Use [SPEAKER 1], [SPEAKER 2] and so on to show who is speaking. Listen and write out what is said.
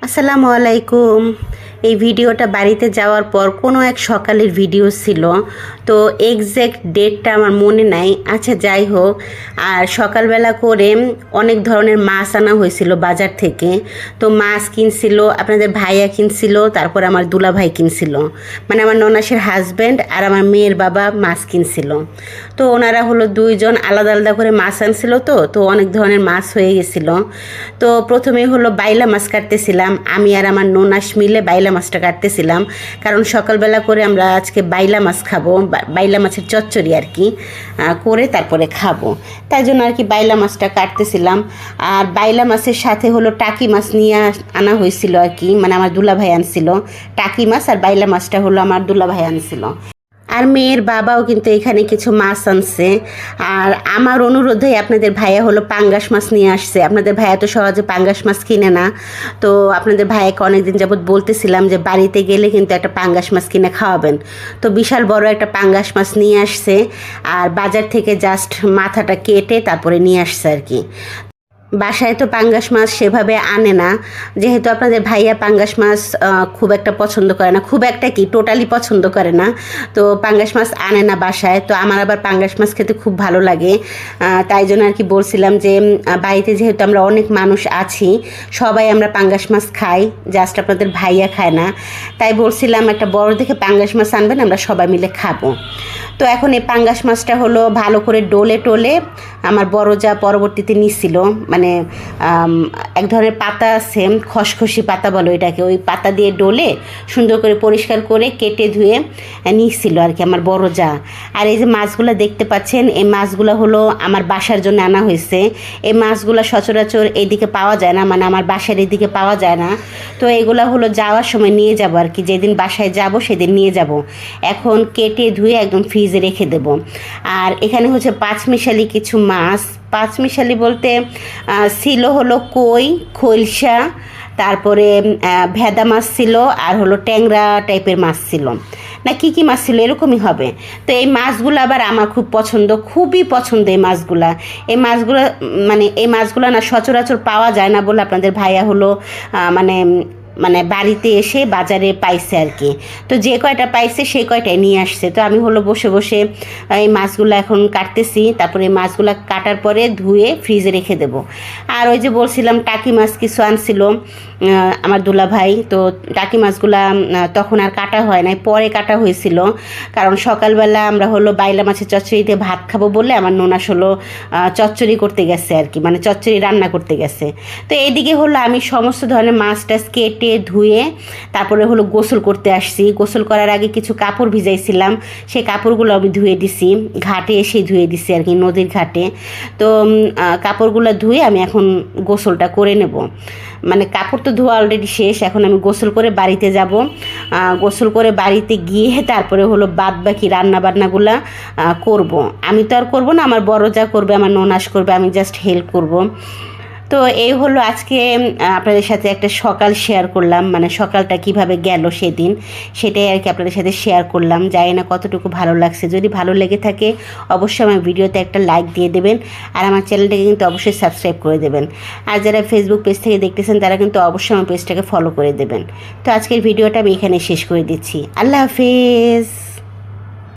[SPEAKER 1] আসসালামু আলাইকুম। এই ভিডিওটা বাড়িতে যাওয়ার পর কোনো এক সকালের ভিডিও ছিল, তো এক্স্যাক্ট ডেটটা আমার মনে নাই। আচ্ছা যাই হোক, আর সকালবেলা করে অনেক ধরনের মাছ আনা হয়েছিল বাজার থেকে। তো মাছ কিনছিল আপনাদের ভাইয়া কিনছিল, তারপর আমার দুলাভাই কিনছিল, মানে আমার ননাসের হাজব্যান্ড আর আমার মেয়ের বাবা মাছ কিনছিল। তো ওনারা হলো দুইজন আলাদা আলাদা করে মাছ আনছিল, তো অনেক ধরনের মাছ হয়ে গেছিল। তো প্রথমে হলো বাইলা মাছ কাটতেছিলাম, আমি আর আমার ননাস মিলে বাইলা মাছটা কাটতেছিলাম, কারণ সকালবেলা করে আমরা আজকে বাইলা মাছ খাবো, বাইলা মাছের চচ্চড়ি আর কি করে তারপরে খাবো, তাই জন্য আর কি বাইলা মাছটা কাটতেছিলাম। আর বাইলা মাছের সাথে হলো টাকি মাছ নিয়ে আনা হয়েছিল আর কি, মানে আমার দুলাভাই আনছিল টাকি মাছ, আর বাইলা মাছটা হলো আমার দুলাভাই আনছিল। আর মেয়ের বাবাও কিন্তু এখানে কিছু মাছ আনছে। আর আমার অনুরোধে আপনাদের ভাইয়া হলো পাঙ্গাস মাছ নিয়ে আসছে। আপনাদের ভাইয়া তো সহজে পাঙ্গাস মাছ কিনে না, তো আপনাদের ভাইয়াকে অনেকদিন যাবৎ বলতেছিলাম যে বাড়িতে গেলে কিন্তু একটা পাঙ্গাস মাছ কিনে খাওয়াবেন। তো বিশাল বড় একটা পাঙ্গাস মাছ নিয়ে আসছে, আর বাজার থেকে জাস্ট মাথাটা কেটে তারপরে নিয়ে আসছে আর কি। বাসায় তো পাঙ্গাস মাছ সেভাবে আনে না, যেহেতু আপনাদের ভাইয়া পাঙ্গাস মাছ খুব একটা পছন্দ করে না, খুব একটা কি টোটালি পছন্দ করে না, তো পাঙ্গাস মাছ আনে না বাসায়। তো আমার আবার পাঙ্গাস মাছ খেতে খুব ভালো লাগে, তাই জন্য আর কি বলছিলাম যে বাড়িতে যেহেতু আমরা অনেক মানুষ আছি, সবাই আমরা পাঙ্গাস মাছ খাই, জাস্ট আপনাদের ভাইয়া খায় না, তাই বলছিলাম একটা বড় দেখে পাঙ্গাস মাছ আনবেন, আমরা সবাই মিলে খাবো। তো এখন এই পাঙ্গাস মাছটা হলো ভালো করে ডোলে টোলে আমার বড় যা পরবর্তীতে নিছিল, মানে এক ধরনের পাতা আছে, খসখসি পাতা বলো এটাকে, ওই পাতা দিয়ে ডলে সুন্দর করে পরিষ্কার করে কেটে ধুয়ে নিছিল আর কি আমার বড় যা। আর এই যে মাছগুলো দেখতে পাচ্ছেন, এই মাছগুলো হলো আমার বাসার জন্য আনা হয়েছে। এই মাছগুলো সচরাচর এইদিকে পাওয়া যায় না, মানে আমার বাসার এদিকে পাওয়া যায় না, তো এগুলো হলো যাওয়ার সময় নিয়ে যাব আর কি, যেদিন বাসায় যাব সেদিন নিয়ে যাব। এখন কেটে ধুয়ে একদম ফ্রিজে রেখে দেব। আর এখানে হচ্ছে পাঁচমিশালি কিছু মাছ, পাঁচমিশালি বলতে ছিল হলো কই, খৈলসা, তারপরে ভেদা মাছ ছিল, আর হলো ট্যাংরা টাইপের মাছ ছিল, না কি মাছ ছিল এরকমই হবে। তো এই মাছগুলো আবার আমার খুব পছন্দ, খুবই পছন্দ এই মাছগুলা। এই মাছগুলো না সচরাচর পাওয়া যায় না বলে আপনাদের ভাইয়া হলো মানে মানে বাড়িতে এসে বাজারে পাইছে আর কি, তো যে কয়টা পাইছে সেই কয়টাই নিয়ে আসছে। তো আমি হলো বসে বসে এই মাছগুলো এখন কাটতেছি, তারপরে এই মাছগুলো কাটার পরে ধুয়ে ফ্রিজে রেখে দেব। আর ওই যে বলছিলাম টাকি মাছ কিছু আনছিল আমার দুলাভাই, তো টাকি মাছগুলা তখন আর কাটা হয় নাই, পরে কাটা হয়েছিল, কারণ সকালবেলা আমরা হলো বাইলা মাছের চচ্চড়িতে ভাত খাবো বলে আমার ননাস হলো চচ্চড়ি করতে গেছে আর কি, মানে চচ্চড়ি রান্না করতে গেছে। তো এইদিকে হলো আমি সমস্ত ধরনের মাছ টাছ কেটে ধুয়ে তারপরে হলো গোসল করতে আসছি। গোসল করার আগে কিছু কাপড় ভিজাইছিলাম, সেই কাপড়গুলো আমি ধুয়ে দিছি, ঘাটে এসে ধুয়ে দিছি আর কি, নদীর ঘাটে। তো কাপড়গুলো ধুয়ে আমি এখন গোসলটা করে নেব, মানে কাপড় তো ধোয়া অলরেডি শেষ, এখন আমি গোসল করে বাড়িতে যাব। গোসল করে বাড়িতে গিয়ে তারপরে হলো বাদ বাকি রান্নাবান্নাগুলো করব। আমি তো আর করবো না, আমার বড় যা করবে, আমার ননাস করবে, আমি জাস্ট হেল্প করব। তো এই হলো আজকে আপনাদের সাথে একটা সকাল শেয়ার করলাম, মানে সকালটা কিভাবে গেল সেদিন, সেটাই আর কি আপনাদের সাথে শেয়ার করলাম। জানি না কতটুকু ভালো লাগছে, যদি ভালো লেগে থাকে অবশ্যই আমার ভিডিওতে একটা লাইক দিয়ে দেবেন, আর আমার চ্যানেলটাকে কিন্তু অবশ্যই সাবস্ক্রাইব করে দেবেন। আর যারা ফেসবুক পেজ থেকে দেখতেছেন তারা কিন্তু অবশ্যই আমার পেজটাকে ফলো করে দেবেন। তো আজকের ভিডিওটা আমি এখানে শেষ করে দিচ্ছি। আল্লাহ হাফেজ।